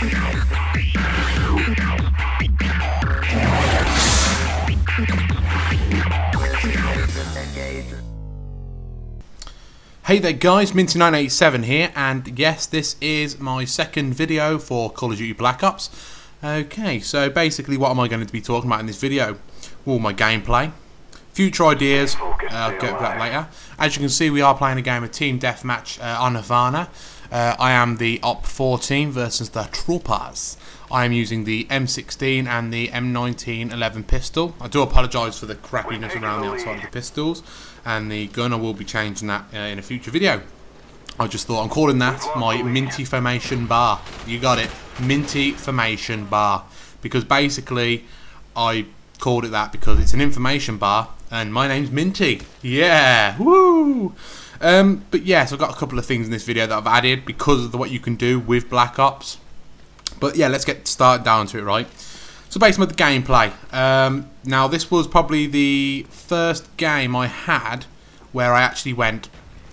Hey there guys, Minty987 here, and yes, this is my second video for Call of Duty Black Ops. Okay, so basically what am I going to be talking about in this video? Well, my gameplay, future ideas, I'll get to that later. As you can see, we are playing a game of Team Deathmatch on Havana. I am the Op 4 team versus the Troopers. I am using the M16 and the M1911 pistol. I do apologise for the crappiness around the outside of the pistols, and the gun I will be changing that in a future video. I just thought I'm calling that my Minty Formation Bar. You got it, Minty Formation Bar, because basically I called it that because it's an information bar and my name's Minty. Yeah, woo! But yes, I've got a couple of things in this video that I've added because of what you can do with Black Ops. But yeah, let's get started down to it, right? So basically the gameplay. Now this was probably the first game I had where I actually went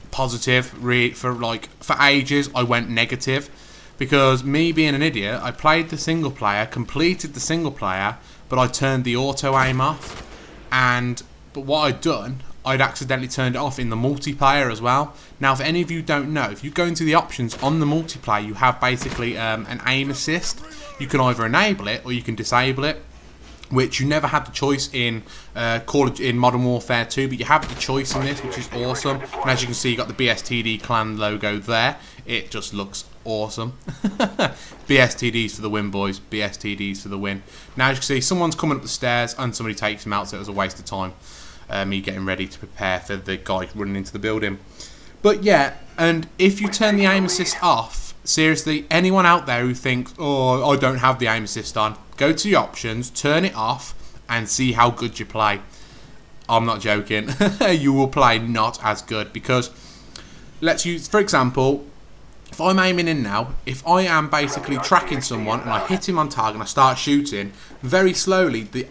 positive. For ages I went negative, because me being an idiot, I played the single player, completed the single player, but I turned the auto aim off. But what I'd done, I'd accidentally turned it off in the multiplayer as well. Now, if any of you don't know, if you go into the options on the multiplayer, you have basically an aim assist. You can either enable it or you can disable it, which you never had the choice in Modern Warfare 2, but you have the choice in this, which is awesome. And as you can see, you got the BSTD clan logo there. It just looks awesome. BSTDs for the win, boys. BSTDs for the win. Now, as you can see, someone's coming up the stairs and somebody takes him out, so it was a waste of time. Me getting ready to prepare for the guy running into the building. But yeah, and if you turn the aim assist off, seriously, anyone out there who thinks, oh, I don't have the aim assist on, go to the options, turn it off, and see how good you play. I'm not joking. You will play not as good, because let's use, for example, if I'm aiming in now, if I am basically tracking someone and I hit him on target and I start shooting, very slowly the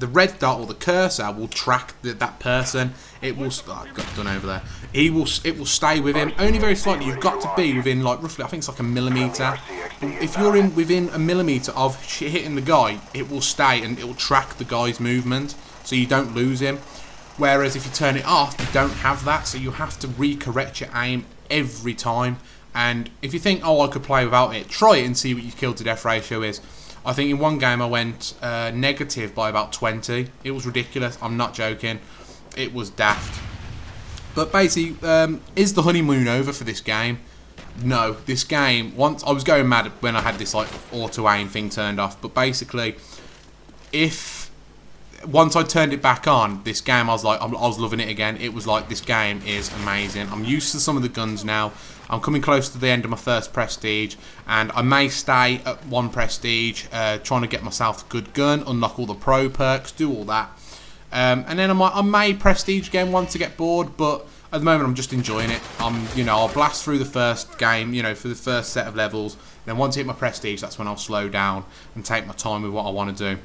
red dot or the cursor will track that person. It will. Oh, I've got it done over there. It will stay with him only very slightly. You've got to be within, like, roughly, I think it's like a millimetre. If you're within a millimetre of hitting the guy, it will stay and it will track the guy's movement, so you don't lose him. Whereas if you turn it off, you don't have that, so you have to recorrect your aim every time. And if you think, oh, I could play without it, try it and see what your kill to death ratio is. I think in one game I went negative by about 20. It was ridiculous. I'm not joking. It was daft. But basically, is the honeymoon over for this game? No. This game, once I was going mad when I had this like auto aim thing turned off. But basically, once I turned it back on, this game I was loving it again. It was like, this game is amazing. I'm used to some of the guns now. I'm coming close to the end of my first prestige, and I may stay at one prestige, trying to get myself a good gun, unlock all the pro perks, do all that, and then I may prestige again once I get bored. But at the moment, I'm just enjoying it. I'll blast through the first game, for the first set of levels. Then once I hit my prestige, that's when I'll slow down and take my time with what I want to do.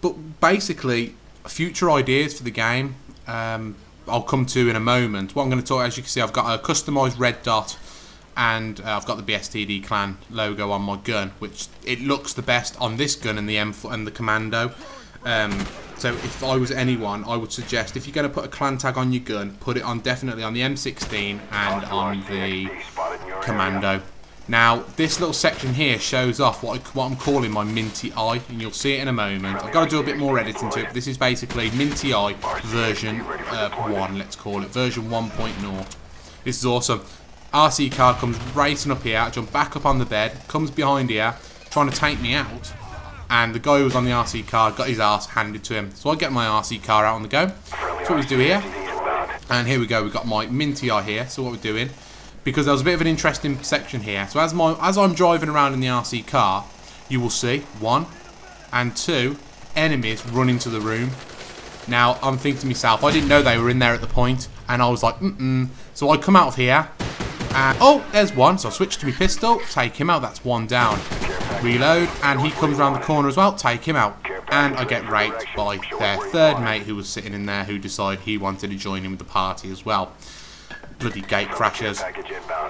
But basically, future ideas for the game, I'll come to in a moment. What I'm going to talk, as you can see, I've got a customised red dot, and I've got the BSTD clan logo on my gun, which it looks the best on this gun and the M4 and the Commando. So if I was anyone, I would suggest, if you're going to put a clan tag on your gun, put it on definitely on the M16 and on the Commando. Now, this little section here shows off what I'm calling my Minty Eye, and you'll see it in a moment. I've got to do a bit more editing to it, but this is basically Minty Eye version 1, let's call it, version 1.0. This is awesome. RC car comes racing up here, I jump back up on the bed, comes behind here, trying to take me out, and the guy who was on the RC car got his ass handed to him. So I get my RC car out on the go. That's what we do here. And here we go, we've got my Minty Eye here, so what we're doing, because there was a bit of an interesting section here. So as I'm driving around in the RC car, you will see 1 and 2 enemies run into the room. Now, I'm thinking to myself, I didn't know they were in there at the point, and I was like, So I come out of here, and oh, there's one. So I switch to my pistol, take him out, that's 1 down. Reload, and he comes around the corner as well, take him out. And I get raped by their third mate who was sitting in there, who decided he wanted to join in with the party as well. bloody gate crashers.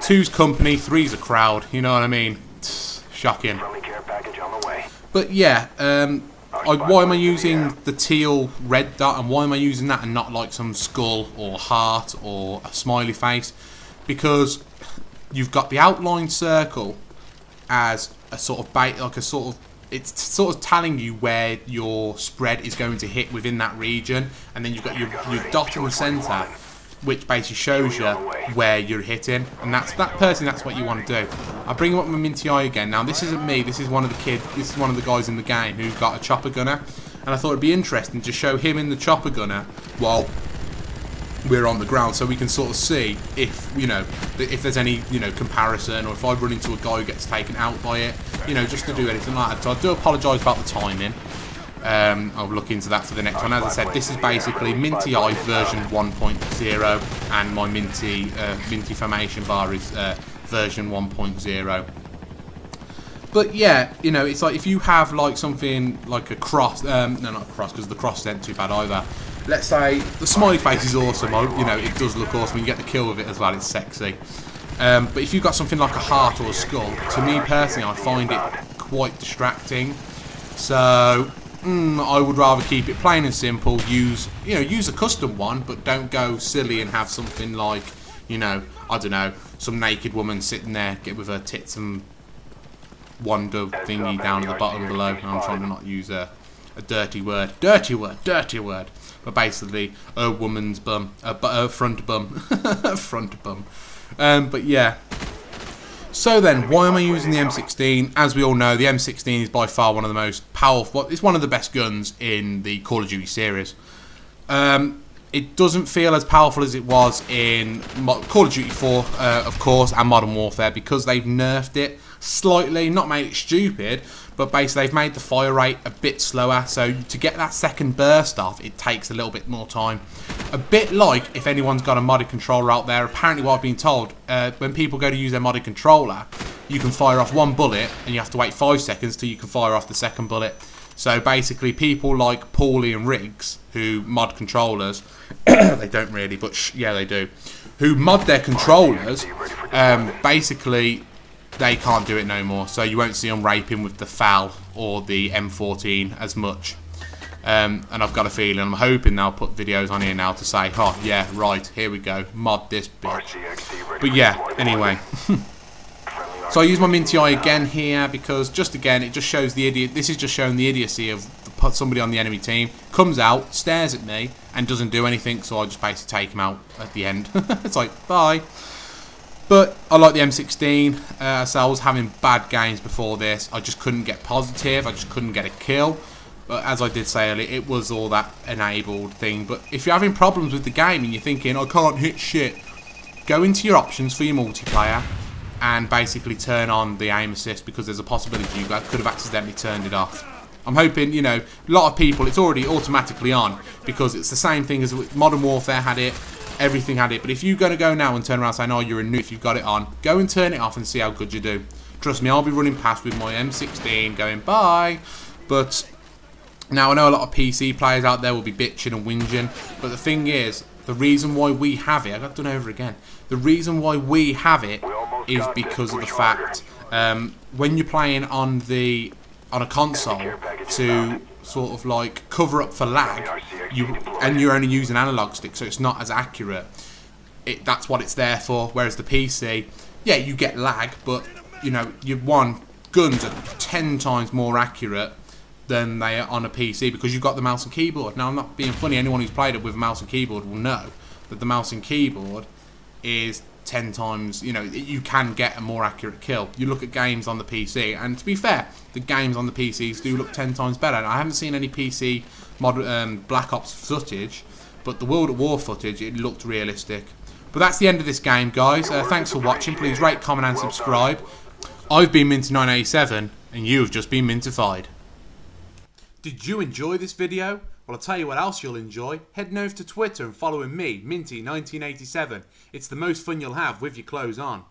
2's company, 3's a crowd, you know what I mean? Shocking. But yeah, why am I using the teal red dot, and why am I using that and not like some skull or heart or a smiley face? Because you've got the outline circle as a sort of bait, like a sort of, it's sort of telling you where your spread is going to hit within that region, and then you've got your dot in the centre, which basically shows you where you're hitting, and that's what you want to do. I'll bring up my Minty Eye again. Now this isn't me, this is one of the guys in the game who got a chopper gunner, and I thought it'd be interesting to show him in the chopper gunner while we're on the ground, so we can sort of see if, you know, if there's any, you know, comparison, or if I run into a guy who gets taken out by it, you know, just to do anything like that. So I do apologise about the timing. I'll look into that for the next one. As I said, this is basically Minty Eye version 1.0, and my Minty Formation bar is version 1.0. But yeah, you know, it's like if you have like something like a cross, no, not a cross, because the cross isn't too bad either. Let's say the smiley face is awesome, you know, it does look awesome, you get the kill with it as well, it's sexy. But if you've got something like a heart or a skull, to me personally, I find it quite distracting. So I would rather keep it plain and simple. Use a custom one, but don't go silly and have something like, you know, I don't know, some naked woman sitting there with her tits and wonder thingy down at the bottom below. I'm trying to not use a dirty word, but basically a woman's bum, a front bum, front bum. But yeah. So then, why am I using the M16? As we all know, the M16 is by far one of the most powerful, it's one of the best guns in the Call of Duty series. It doesn't feel as powerful as it was in Call of Duty 4, of course, and Modern Warfare, because they've nerfed it slightly, not made it stupid, but basically they've made the fire rate a bit slower, so to get that second burst off, it takes a little bit more time. A bit like, if anyone's got a modded controller out there, apparently what I've been told, when people go to use their modded controller, you can fire off one bullet, and you have to wait 5 seconds till you can fire off the second bullet. So basically, people like Paulie and Riggs, who mod controllers, they don't really, but yeah, they do, who mod their controllers, basically, they can't do it no more. So you won't see them raping with the FAL or the M14 as much. And I've got a feeling, I'm hoping they'll put videos on here now to say, oh yeah, right, here we go, mod this bitch. But yeah, anyway. So I use my Minty Eye again here because, just again, it just shows the idiot. This is just showing the idiocy of somebody on the enemy team comes out, stares at me, and doesn't do anything. So I just basically take him out at the end. It's like, bye. But I like the M16. So I was having bad games before this. I just couldn't get positive. I just couldn't get a kill. But as I did say earlier, it was all that enabled thing. But if you're having problems with the game and you're thinking, I can't hit shit, go into your options for your multiplayer and basically turn on the aim assist, because there's a possibility you could have accidentally turned it off. I'm hoping, you know, a lot of people, it's already automatically on, because it's the same thing as Modern Warfare had it, everything had it. But if you're going to go now and turn around saying, oh, you're a noob if you've got it on, go and turn it off and see how good you do. Trust me, I'll be running past with my M16 going, bye. But now I know a lot of PC players out there will be bitching and whinging, but the thing is, the reason why we have it, I got done over again. The reason why we have it is because of the fact when you're playing on a console to sort of like cover up for lag, you're only using analog stick, so it's not as accurate. That's what it's there for. Whereas the PC, yeah, you get lag, but you know, guns are 10 times more accurate than they are on a PC, because you've got the mouse and keyboard. Now, I'm not being funny, anyone who's played it with a mouse and keyboard will know that the mouse and keyboard is 10 times, you know, you can get a more accurate kill. You look at games on the PC, and to be fair, the games on the PCs do look 10 times better. I haven't seen any PC Black Ops footage, but the World at War footage, it looked realistic. But that's the end of this game, guys. Thanks for watching. Please rate, comment, and subscribe. I've been Minty987, and you've just been mintified. Did you enjoy this video? Well, I'll tell you what else you'll enjoy. Head over to Twitter and following me, Minty1987. It's the most fun you'll have with your clothes on.